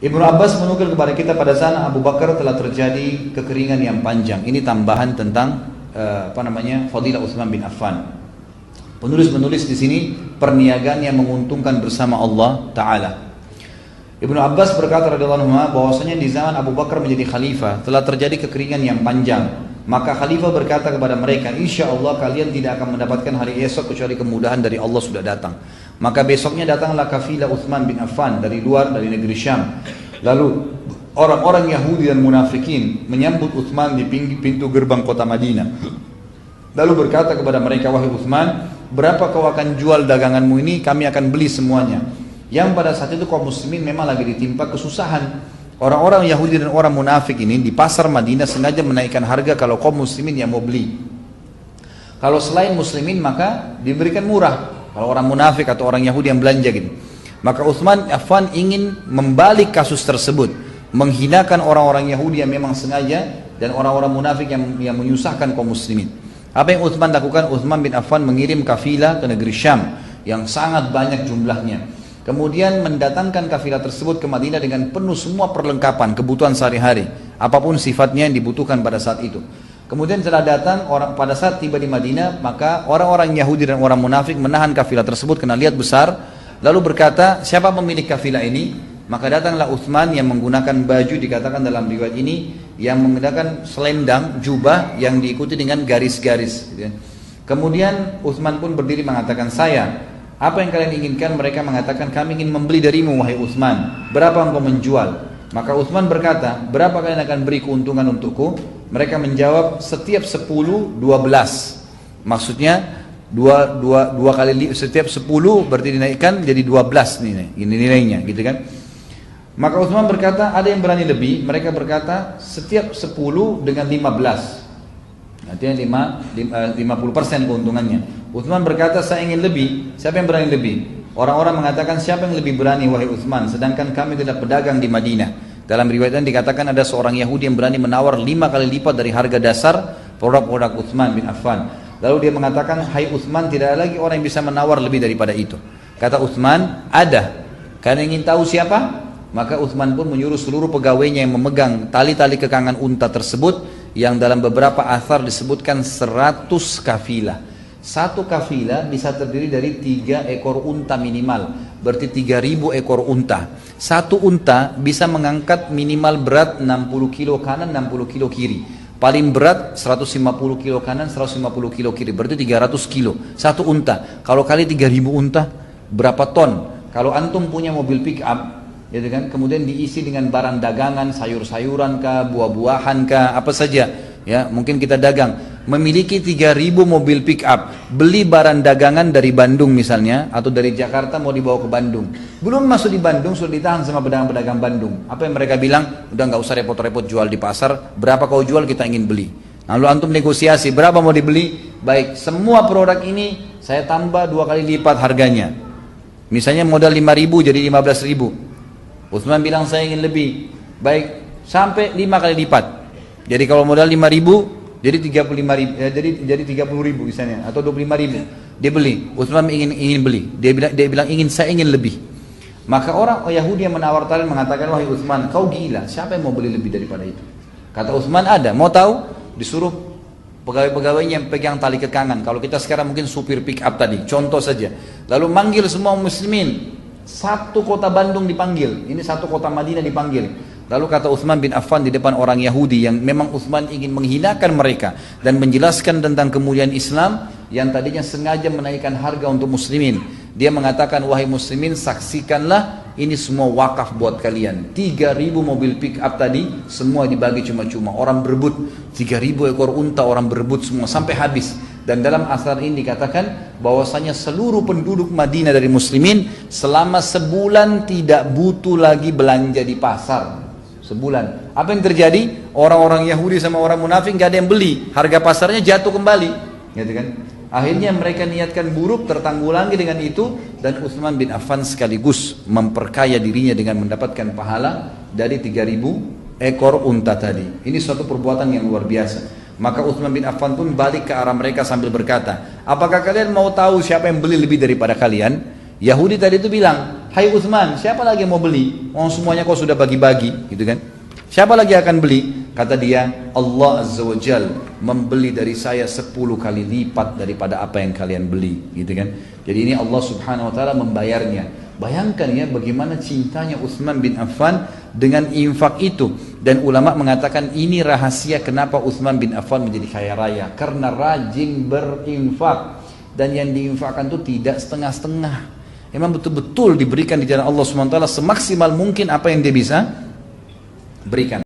Ibnu Abbas menukil kepada kita pada zaman Abu Bakar telah terjadi kekeringan yang panjang. Ini tambahan tentang fadilah Utsman bin Affan. Penulis menulis di sini perniagaan yang menguntungkan bersama Allah Taala. Ibnu Abbas berkata radhiyallahu anhu bahwasanya di zaman Abu Bakar menjadi khalifah telah terjadi kekeringan yang panjang. Maka khalifah berkata kepada mereka, insya Allah kalian tidak akan mendapatkan hari esok kecuali kemudahan dari Allah sudah datang. Maka besoknya datanglah kafilah Utsman bin Affan dari luar, dari negeri Syam. Lalu orang-orang Yahudi dan munafikin menyambut Utsman di pintu gerbang kota Madinah. Lalu berkata kepada mereka, wahai Utsman, berapa kau akan jual daganganmu ini? Kami akan beli semuanya. Yang pada saat itu kaum muslimin memang lagi ditimpa kesusahan. Orang-orang Yahudi dan orang munafik ini di pasar Madinah sengaja menaikkan harga kalau kaum muslimin yang mau beli. Kalau selain muslimin maka diberikan murah. Kalau orang munafik atau orang Yahudi yang belanja gitu. Maka Utsman bin Affan ingin membalik kasus tersebut, menghinakan orang-orang Yahudi yang memang sengaja dan orang-orang munafik yang menyusahkan kaum muslimin. Apa yang Utsman lakukan? Utsman bin Affan mengirim kafilah ke negeri Syam yang sangat banyak jumlahnya. Kemudian mendatangkan kafilah tersebut ke Madinah dengan penuh semua perlengkapan kebutuhan sehari-hari, apapun sifatnya yang dibutuhkan pada saat itu. Kemudian setelah datang pada saat tiba di Madinah, maka orang-orang Yahudi dan orang munafik menahan kafilah tersebut karena lihat besar, lalu berkata, siapa pemilik kafilah ini? Maka datanglah Utsman yang menggunakan baju, dikatakan dalam riwayat ini, yang menggunakan selendang, jubah yang diikuti dengan garis-garis. Kemudian Utsman pun berdiri mengatakan, saya, apa yang kalian inginkan? Mereka mengatakan, kami ingin membeli darimu wahai Utsman. Berapa engkau menjual? Maka Utsman berkata, berapa kalian akan beri keuntungan untukku? Mereka menjawab, setiap 10, 12. Maksudnya dua kali, setiap 10 berarti dinaikkan jadi 12 nih, ini nilainya gitu kan. Maka Utsman berkata, ada yang berani lebih? Mereka berkata, setiap 10 dengan 15. Artinya 50% keuntungannya. Utsman berkata, saya ingin lebih. Siapa yang berani lebih? Orang-orang mengatakan, siapa yang lebih berani wahai Utsman, sedangkan kami tidak pedagang di Madinah. Dalam riwayat ini dikatakan ada seorang Yahudi yang berani menawar 5 kali lipat dari harga dasar produk-produk Utsman bin Affan. Lalu dia mengatakan, hai Utsman, tidak ada lagi orang yang bisa menawar lebih daripada itu. Kata Utsman, ada. Kalian ingin tahu siapa? Maka Utsman pun menyuruh seluruh pegawainya yang memegang tali-tali kekangan unta tersebut, yang dalam beberapa athar disebutkan 100 kafilah. Satu kafilah bisa terdiri dari 3 ekor unta minimal, berarti 3.000 ekor unta. Satu unta bisa mengangkat minimal berat 60 kilo kanan, 60 kilo kiri. Paling berat 150 kilo kanan, 150 kilo kiri, berarti 300 kilo. Satu unta. Kalau kali 3.000 unta, berapa ton? Kalau antum punya mobil pick up, gitu kan, kemudian diisi dengan barang dagangan, sayur-sayuran kah, buah-buahan kah, apa saja, ya, mungkin kita dagang. Memiliki 3.000 mobil pick up, beli barang dagangan dari Bandung misalnya, atau dari Jakarta mau dibawa ke Bandung, belum masuk di Bandung sudah ditahan sama pedagang-pedagang Bandung. Apa yang mereka bilang? Udah nggak usah repot-repot jual di pasar, berapa kau jual kita ingin beli. Lalu antum negosiasi, berapa mau dibeli? Baik, semua produk ini saya tambah 2 kali lipat harganya. Misalnya modal 5.000 jadi 15.000. Utsman bilang saya ingin lebih. Baik, sampai 5 kali lipat. Jadi kalau modal 5.000 jadi 35.000, jadi 30.000 misalnya, atau 25.000. Dia beli. Utsman ingin beli. Dia bilang saya ingin lebih. Maka orang Yahudi yang menawar talian mengatakan, wahai Utsman, kau gila. Siapa yang mau beli lebih daripada itu? Kata Utsman, ada. Mau tahu? Disuruh pegawai-pegawainya yang pegang tali kekangan. Kalau kita sekarang mungkin supir pick up tadi, contoh saja. Lalu manggil semua muslimin. Satu kota Bandung dipanggil. Ini satu kota Madinah dipanggil. Lalu kata Utsman bin Affan di depan orang Yahudi yang memang Utsman ingin menghinakan mereka dan menjelaskan tentang kemuliaan Islam yang tadinya sengaja menaikkan harga untuk muslimin. Dia mengatakan, wahai muslimin, saksikanlah ini semua wakaf buat kalian. 3.000 mobil pick up tadi semua dibagi cuma-cuma. Orang berebut 3.000 ekor unta, orang berebut semua sampai habis. Dan dalam asar ini dikatakan bahwasanya seluruh penduduk Madinah dari muslimin selama sebulan tidak butuh lagi belanja di pasar. Sebulan. Apa yang terjadi? Orang-orang Yahudi sama orang munafik gak ada yang beli. Harga pasarnya jatuh kembali. Gitu kan? Akhirnya mereka niatkan buruk, tertanggulangi dengan itu, dan Utsman bin Affan sekaligus memperkaya dirinya dengan mendapatkan pahala dari 3.000 ekor unta tadi. Ini suatu perbuatan yang luar biasa. Maka Utsman bin Affan pun balik ke arah mereka sambil berkata, apakah kalian mau tahu siapa yang beli lebih daripada kalian? Yahudi tadi itu bilang, hai Utsman, siapa lagi yang mau beli? Semuanya kau sudah bagi-bagi, gitu kan? Siapa lagi akan beli? Kata dia, Allah Azza wa Jal membeli dari saya 10 kali lipat daripada apa yang kalian beli, gitu kan? Jadi ini Allah Subhanahu wa taala membayarnya. Bayangkan ya bagaimana cintanya Utsman bin Affan dengan infak itu. Dan ulama mengatakan ini rahasia kenapa Utsman bin Affan menjadi kaya raya, karena rajin berinfak. Dan yang diinfakkan itu tidak setengah-setengah. Memang betul-betul diberikan di jalan Allah Subhanahu wa taala semaksimal mungkin apa yang dia bisa berikan.